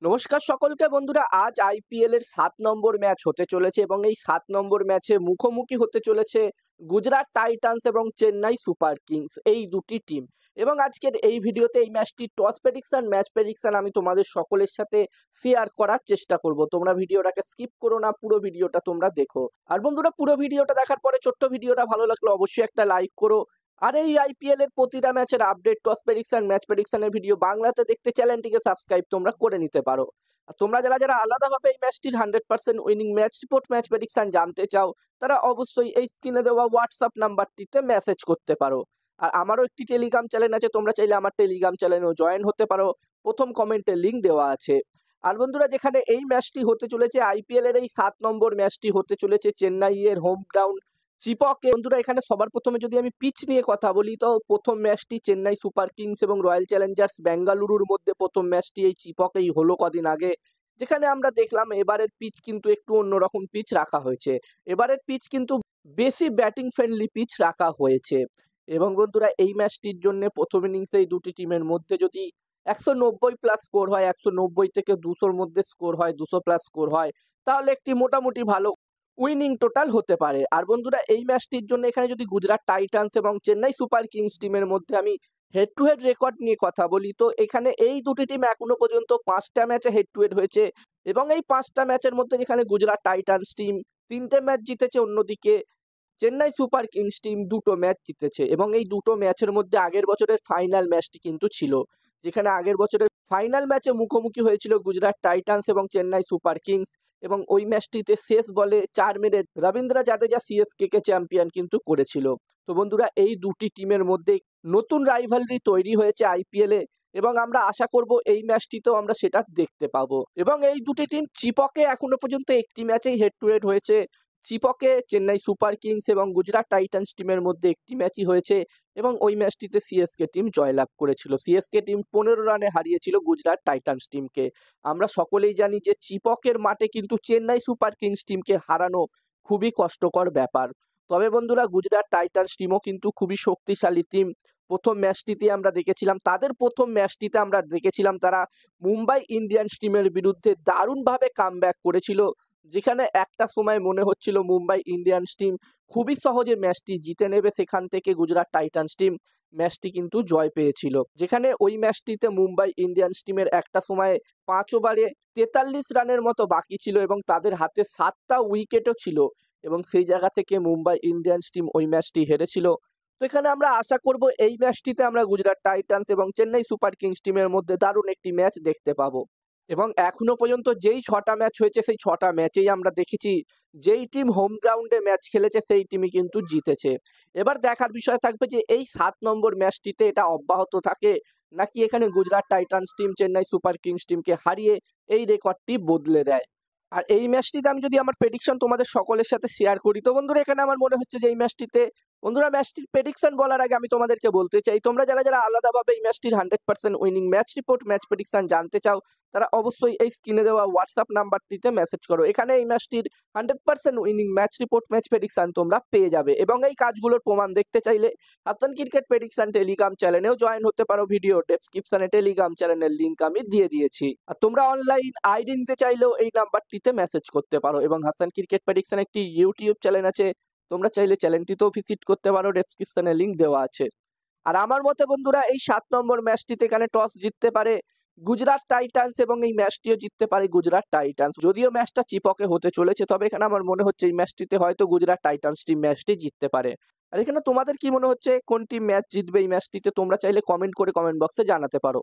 নমস্কার সকলকে বন্ধুরা। আজ আইপিএল এর ৭ নম্বর ম্যাচ হতে চলেছে এবং এই ৭ নম্বর ম্যাচে মুখোমুখি হতে চলেছে গুজরাট টাইটান্স এবং চেন্নাই সুপার কিংস, এই দুটি টিম। এবং আজকের এই ভিডিওতে এই ম্যাচটি টস প্রেডিকশন, ম্যাচ প্রেডিকশন আমি তোমাদের সকলের সাথে শেয়ার করার চেষ্টা করব। তোমরা ভিডিওটাকে স্কিপ করো না, পুরো ভিডিওটা তোমরা দেখো। আর বন্ধুরা, পুরো ভিডিওটা দেখার পরে ছোট্ট ভিডিওটা ভালো লাগলে অবশ্যই একটা লাইক করো। আর এই আইপিএল এর প্রতিটা ম্যাচের আপডেট, টস প্রেডিকশন, ম্যাচ প্রেডিকশনের ভিডিও বাংলাতে দেখতে চ্যানেলটিকে সাবস্ক্রাইব তোমরা করে নিতে পারো। আর তোমরা যারা যারা আলাদাভাবে এই ম্যাচটির 100% winning match report, match prediction জানতে চাও, তারা অবশ্যই এই স্ক্রিনে দেওয়া হোয়াটসঅ্যাপ নাম্বারটিতে মেসেজ করতে পারো। আর আমারও একটি টেলিগ্রাম চ্যানেল আছে, তোমরা চাইলে আমার টেলিগ্রাম চ্যানেলেও জয়েন হতে পারো। প্রথম কমেন্টে লিঙ্ক দেওয়া আছে। আর বন্ধুরা, যেখানে এই ম্যাচটি হতে চলেছে, আইপিএল এর এই ৭ নম্বর ম্যাচটি হতে চলেছে চেন্নাইয়ের হোম গ্রাউন্ড চিপকে। বন্ধুরা, এখানে সবার প্রথমে যদি আমি পিচ নিয়ে কথা বলি, তো প্রথম ম্যাচটি চেন্নাই সুপার কিংস এবং রয়্যাল চ্যালেঞ্জার্স বেঙ্গালুরুর মধ্যে প্রথম ম্যাচটি এই চিপকেই হলো কদিন আগে। যেখানে আমরা দেখলাম এবারের পিচ কিন্তু একটু অন্যরকম পিচ রাখা হয়েছে। এবারের পিচ কিন্তু বেশি ব্যাটিং ফ্রেন্ডলি পিচ রাখা হয়েছে। এবং বন্ধুরা, এই ম্যাচটির জন্য প্রথম ইনিংসে এই দুটি টিমের মধ্যে যদি 190 প্লাস স্কোর হয়, 190 থেকে 200-র মধ্যে স্কোর হয়, 200 প্লাস স্কোর হয়, তাহলে একটি মোটামুটি ভালো উইনিং টোটাল হতে পারে। আর বন্ধুরা, এই ম্যাচটির জন্য এখানে যদি গুজরাট টাইটান্স এবং চেন্নাই সুপার কিংস টিমের মধ্যে আমি হেড টু হেড রেকর্ড নিয়ে কথা বলি, তো এখানে এই দুটি টিম এখনো পর্যন্ত 5টা ম্যাচে হেড টু হেড হয়েছে। এবং এই 5টা ম্যাচের মধ্যে যেখানে গুজরাট টাইটান্স টিম 3টে ম্যাচ জিতেছে, অন্যদিকে চেন্নাই সুপার কিংস টিম 2টো ম্যাচ জিতেছে। এবং এই দুটো ম্যাচের মধ্যে আগের বছরের ফাইনাল ম্যাচটি কিন্তু ছিল, যেখানে আগের বছরের ফাইনাল ম্যাচে মুখোমুখি হয়েছিল গুজরাট টাইটান্স এবং চেন্নাই সুপার কিংস। এবং ওই ম্যাচটিতে শেষ বলে 4 মেরে রবীন্দ্র জাদেজা সিএসকে কে চ্যাম্পিয়ন কিন্তু করেছিল। তো বন্ধুরা, এই দুটি টিমের মধ্যে নতুন রাইভালরি তৈরি হয়েছে আইপিএল এ, এবং আমরা আশা করব এই ম্যাচটিতেও আমরা সেটা দেখতে পাবো। এবং এই দুটি টিম চিপকে এখনো পর্যন্ত একটি ম্যাচেই হেড টু হেড হয়েছে। চিপকে চেন্নাই সুপার কিংস এবং গুজরাট টাইটান্স টিমের মধ্যে একটি ম্যাচই হয়েছে, এবং ওই ম্যাচটিতে সিএসকে টিম জয়লাভ করেছিল। সিএসকে টিম 15 রানে হারিয়েছিল গুজরাট টাইটান্স টিমকে। আমরা সকলেই জানি যে চিপকের মাঠে কিন্তু চেন্নাই সুপার কিংস টিমকে হারানো খুবই কষ্টকর ব্যাপার। তবে বন্ধুরা, গুজরাট টাইটান্স টিমও কিন্তু খুবই শক্তিশালী টিম। প্রথম ম্যাচটিতে আমরা দেখেছিলাম, তারা মুম্বাই ইন্ডিয়ান্স টিমের বিরুদ্ধে দারুণভাবে কামব্যাক করেছিল, যেখানে একটা সময় মনে হচ্ছিল মুম্বাই ইন্ডিয়ান্স টিম খুবই সহজে ম্যাচটি জিতে নেবে। সেখান থেকে গুজরাট টাইটান্স টিম ম্যাচটি কিন্তু জয় পেয়েছিল, যেখানে ওই ম্যাচটিতে মুম্বাই ইন্ডিয়ান্স টিমের একটা সময় 5 ওভারে 43 রানের মতো বাকি ছিল এবং তাদের হাতে 7টা উইকেটও ছিল, এবং সেই জায়গা থেকে মুম্বাই ইন্ডিয়ান্স টিম ওই ম্যাচটি হেরেছিল। তো এখানে আমরা আশা করব এই ম্যাচটিতে আমরা গুজরাট টাইটান্স এবং চেন্নাই সুপার কিংস টিমের মধ্যে দারুণ একটি ম্যাচ দেখতে পাবো। এবং এখনো পর্যন্ত যেই 6টা ম্যাচ হয়েছে, সেই 6টা ম্যাচেই আমরা দেখেছি যেই টিম হোম গ্রাউন্ডে ম্যাচ খেলেছে সেই টিমই কিন্তু জিতেছে। এবার দেখার বিষয় থাকবে যে এই 7 নম্বর ম্যাচটিতে এটা অব্যাহত থাকে, নাকি এখানে Gujarat Titans team Chennai Super Kings টিমকে হারিয়ে এই রেকর্ডটি বদলে দেয়। আর এই ম্যাচটিতে আমি যদি আমার প্রেডিকশন তোমাদের সকলের সাথে শেয়ার করি, তো বন্ধুরা, এখানে আমার মনে হচ্ছে যে এই ম্যাচটিতে, বন্ধুরা, ম্যাচটির প্রেডিকশন বলার আগে আমি তোমাদেরকে বলতে চাই, তোমরা যারা যারা আলাদাভাবে এই ম্যাচটির 100% winning match report, match prediction জানতে চাও, তারা অবশ্যই এই স্ক্রিনে দেওয়া হোয়াটসঅ্যাপ নাম্বারটিতে মেসেজ করো। এখানে এই ম্যাচটির 100% winning match report, match prediction তোমরা পেয়ে যাবে। এবং এই কাজগুলোর প্রমাণ দেখতে চাইলে হাসান ক্রিকেট প্রেডিকশন টেলিগ্রাম চ্যানেলেও জয়েন হতে পারো। ভিডিও ডেসক্রিপশনে টেলিগ্রাম চ্যানেলের লিঙ্ক আমি দিয়ে দিয়েছি। আর তোমরা অনলাইন আইডি নিতে চাইলেও এই নাম্বারটিতে মেসেজ করতে পারো। এবং হাসান ক্রিকেট প্রেডিকশন একটি ইউটিউব চ্যানেল আছে, তোমরা চাইলে চ্যানেলটিতেও ভিজিট করতে পারো, ডেসক্রিপশনে লিঙ্ক দেওয়া আছে। আর আমার মতে বন্ধুরা, এই 7 নম্বর ম্যাচটিতে এখানে টস জিততে পারে গুজরাট টাইটান্স, এবং এই ম্যাচটিও জিততে পারে গুজরাট টাইটান্স। যদিও ম্যাচটা চিপকে হতে চলেছে, তবে এখানে আমার মনে হচ্ছে এই ম্যাচটিতে হয়তো গুজরাট টাইটান্স টিম ম্যাচটি জিততে পারে। আর এখানে তোমাদের কি মনে হচ্ছে কোন টিম ম্যাচ জিতবে এই ম্যাচটিতে? তোমরা চাইলে কমেন্ট করে কমেন্ট বক্সে জানাতে পারো।